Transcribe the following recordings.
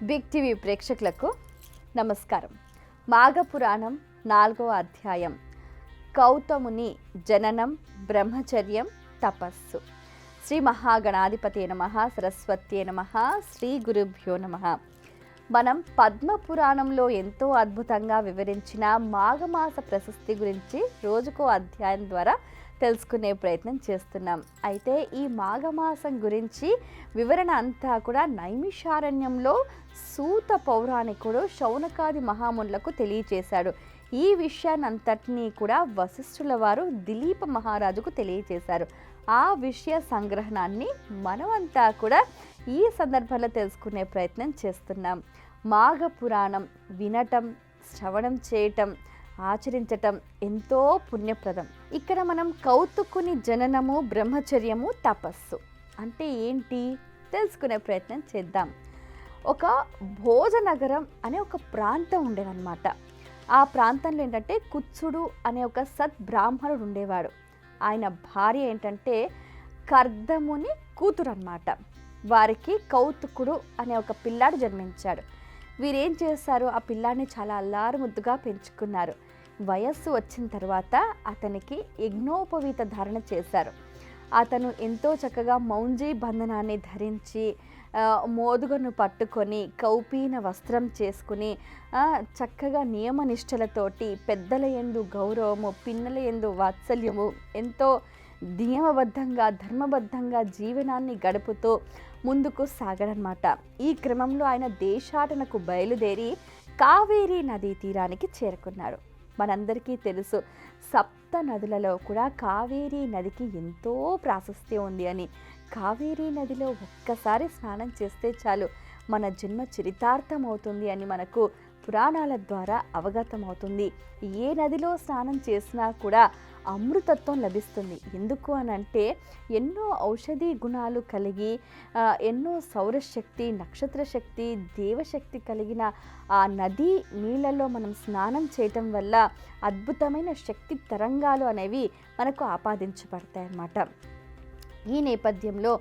Big TV ప్రేక్షకులకు నమస్కారం. మాఘపురాణం 4వ అధ్యాయం కౌతముని జననం, బ్రహ్మచర్యం, తపస్సు. శ్రీ మహాగణాధిపతే నమః, సరస్వత్యే నమః, శ్రీ గురుభ్యో నమః. మనం పద్మపురాణంలో ఎంతో అద్భుతంగా వివరించిన మాఘమాస ప్రశస్తి గురించి రోజుకో అధ్యాయం ద్వారా తెలుసుకునే ప్రయత్నం చేస్తున్నాం. అయితే ఈ మాఘమాసం గురించి వివరణ అంతా కూడా నైమిషారణ్యంలో సూత పౌరాణికుడు శౌనకాది మహామునులకు తెలియచేశాడు. ఈ విషయాన్ని అంతటినీ కూడా వశిష్ఠుల వారు దిలీప మహారాజుకు తెలియచేశారు. ఆ విషయ సంగ్రహణాన్ని మనమంతా కూడా ఈ సందర్భంలో తెలుసుకునే ప్రయత్నం చేస్తున్నాం. మాఘ పురాణం వినటం, శ్రవణం చేయటం, ఆచరించటం ఎంతో పుణ్యప్రదం. ఇక్కడ మనం కౌతుకుని జననము, బ్రహ్మచర్యము, తపస్సు అంటే ఏంటి తెలుసుకునే ప్రయత్నం చేద్దాం. ఒక భోజనగరం అనే ఒక ప్రాంతం ఉండేదన్నమాట. ఆ ప్రాంతంలో ఏంటంటే కుత్సుడు అనే ఒక సద్బ్రాహ్మణుడు ఉండేవాడు. ఆయన భార్య ఏంటంటే కర్దముని కూతురు అన్నమాట. వారికి కౌతుకుడు అనే ఒక పిల్లాడు జన్మించాడు. వీరేం చేశారు, ఆ పిల్లాడిని చాలా అల్లారు ముద్దుగా పెంచుకున్నారు. వయస్సు వచ్చిన తర్వాత అతనికి యజ్ఞోపవీత ధారణ చేశారు. అతను ఎంతో చక్కగా మౌంజీ బంధనాన్ని ధరించి, మోదుగను పట్టుకొని, కౌపీన వస్త్రం చేసుకుని, చక్కగా నియమనిష్టలతోటి పెద్దల యందు గౌరవము, పిన్నల యందు వాత్సల్యము, ఎంతో నియమబద్ధంగా ధర్మబద్ధంగా జీవనాన్ని గడుపుతూ ముందుకు సాగడనమాట. ఈ క్రమంలో ఆయన దేశాటనకు బయలుదేరి కావేరీ నదీ తీరానికి చేరుకున్నాడు. మనందరికీ తెలుసు, సప్త నదులలో కూడా కావేరీ నదికి ఎంతో ప్రాశస్త్యం ఉంది అని. కావేరీ నదిలో ఒక్కసారి స్నానం చేస్తే చాలు మన జన్మ చరితార్థం అవుతుంది అని మనకు పురాణాల ద్వారా అవగతమవుతుంది. ఏ నదిలో స్నానం చేసినా కూడా అమృతత్వం లభిస్తుంది. ఎందుకు అనంటే ఎన్నో ఔషధీ గుణాలు కలిగి, ఎన్నో సౌరశక్తి, నక్షత్ర శక్తి, దేవశక్తి కలిగిన ఆ నదీ నీళ్ళల్లో మనం స్నానం చేయటం వల్ల అద్భుతమైన శక్తి తరంగాలు అనేవి మనకు ఆపాదించబడతాయి అన్నమాట. ఈ నేపథ్యంలో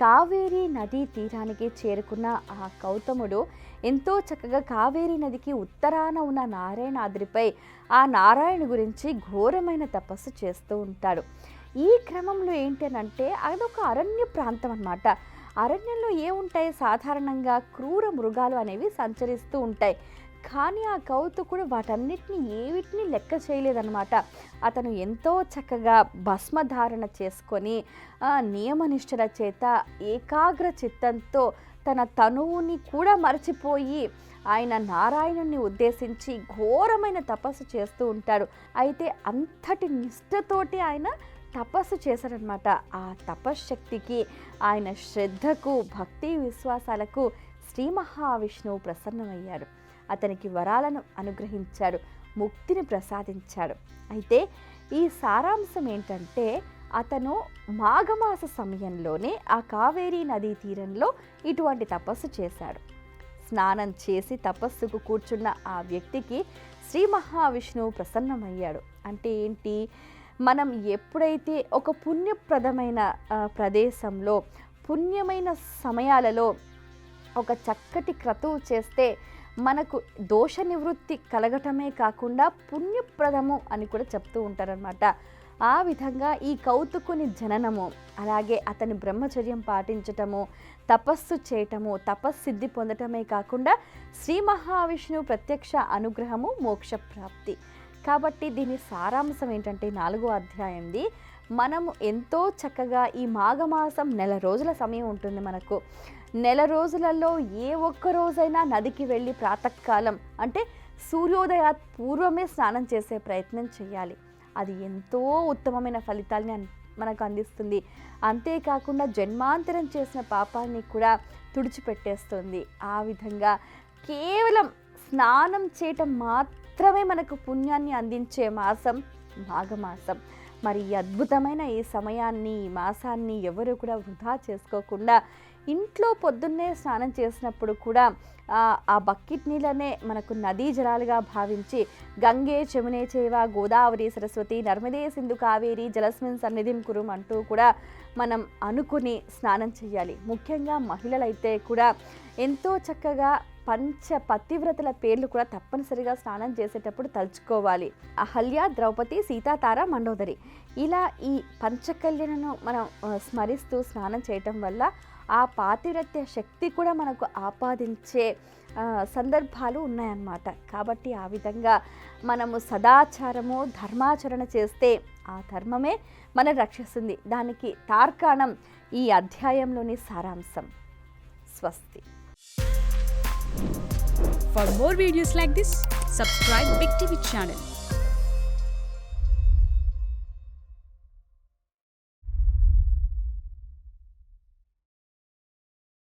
కావేరీ నదీ తీరానికి చేరుకున్న ఆ కౌతముడు ఎంతో చక్కగా కావేరీ నదికి ఉత్తరాన ఉన్న నారాయణాద్రిపై ఆ నారాయణ గురించి ఘోరమైన తపస్సు చేస్తూ ఉంటాడు. ఈ క్రమంలో ఏంటనంటే అదొక అరణ్య ప్రాంతం అన్నమాట. అరణ్యంలో ఏముంటాయి, సాధారణంగా క్రూర మృగాలు అనేవి సంచరిస్తూ ఉంటాయి. కానీ ఆ కౌతుకుడు వాటన్నిటిని ఏవిటిని లెక్క చేయలేదన్నమాట. అతను ఎంతో చక్కగా భస్మధారణ చేసుకొని, నియమనిష్టల చేత ఏకాగ్ర చిత్తంతో తన తనువుని కూడా మరచిపోయి ఆయన నారాయణుని ఉద్దేశించి ఘోరమైన తపస్సు చేస్తూ ఉంటాడు. అయితే అంతటి నిష్ఠతోటి ఆయన తపస్సు చేశారనమాట. ఆ తపశ్శక్తికి, ఆయన శ్రద్ధకు, భక్తి విశ్వాసాలకు శ్రీ మహావిష్ణువు ప్రసన్నమయ్యాడు. అతనికి వరాలను అనుగ్రహించాడు, ముక్తిని ప్రసాదించాడు. అయితే ఈ సారాంశం ఏంటంటే అతను మాఘమాస సమయంలోనే ఆ కావేరీ నదీ తీరంలో ఇటువంటి తపస్సు చేశాడు. స్నానం చేసి తపస్సుకు కూర్చున్న ఆ వ్యక్తికి శ్రీ మహావిష్ణువు ప్రసన్నమయ్యాడు. అంటే ఏంటి, మనం ఎప్పుడైతే ఒక పుణ్యప్రదమైన ప్రదేశంలో, పుణ్యమైన సమయాలలో ఒక చక్కటి క్రతువు చేస్తే మనకు దోష నివృత్తి కలగటమే కాకుండా పుణ్యప్రదము అని కూడా చెప్తూ ఉంటారనమాట. ఆ విధంగా ఈ కౌతుకుని జననము, అలాగే అతని బ్రహ్మచర్యం పాటించటము, తపస్సు చేయటము, తపస్సిద్ధి పొందటమే కాకుండా శ్రీ మహావిష్ణువు ప్రత్యక్ష అనుగ్రహము, మోక్షప్రాప్తి. కాబట్టి దీని సారాంశం ఏంటంటే 4వ అధ్యాయంది మనము ఎంతో చక్కగా ఈ మాఘమాసం 4 రోజుల సమయం ఉంటుంది మనకు. 4 రోజులలో ఏ ఒక్క రోజైనా నదికి వెళ్ళి ప్రాతకాలం అంటే సూర్యోదయ పూర్వమే స్నానం చేసే ప్రయత్నం చేయాలి. అది ఎంతో ఉత్తమమైన ఫలితాలని మనకు అందిస్తుంది. అంతేకాకుండా జన్మాంతరం చేసిన పాపాన్ని కూడా తుడిచిపెట్టేస్తుంది. ఆ విధంగా కేవలం స్నానం చేయటం మాత్రమే మనకు పుణ్యాన్ని అందించే మాసం మాఘమాసం. మరి ఈ అద్భుతమైన ఈ సమయాన్ని, ఈ మాసాన్ని ఎవరు కూడా వృధా చేసుకోకుండా ఇంట్లో పొద్దున్నే స్నానం చేసినప్పుడు కూడా ఆ బకెట్ నీళ్ళనే మనకు నదీ జలాలుగా భావించి గంగే చమునే చేవ గోదావరి సరస్వతి నర్మదే సింధు కావేరి జలస్మిన్ సన్నిధిం కురుం అంటూ కూడా మనం అనుకుని స్నానం చేయాలి. ముఖ్యంగా మహిళలైతే కూడా ఎంతో చక్కగా పతివ్రతల పేర్లు కూడా తప్పనిసరిగా స్నానం చేసేటప్పుడు తలుచుకోవాలి. అహల్య, ద్రౌపది, సీతా, తార, మండోదరి. ఇలా ఈ పంచకళ్యాణను మనం స్మరిస్తూ స్నానం చేయటం వల్ల ఆ పాతివ్రత్య శక్తి కూడా మనకు ఆపాదించే సందర్భాలు ఉన్నాయన్నమాట. కాబట్టి ఆ విధంగా మనము సదాచారము, ధర్మాచరణ చేస్తే ఆ ధర్మమే మనం రక్షిస్తుంది. దానికి తార్కాణం ఈ అధ్యాయంలోని సారాంశం. స్వస్తి. For more videos like this, subscribe Big TV channel.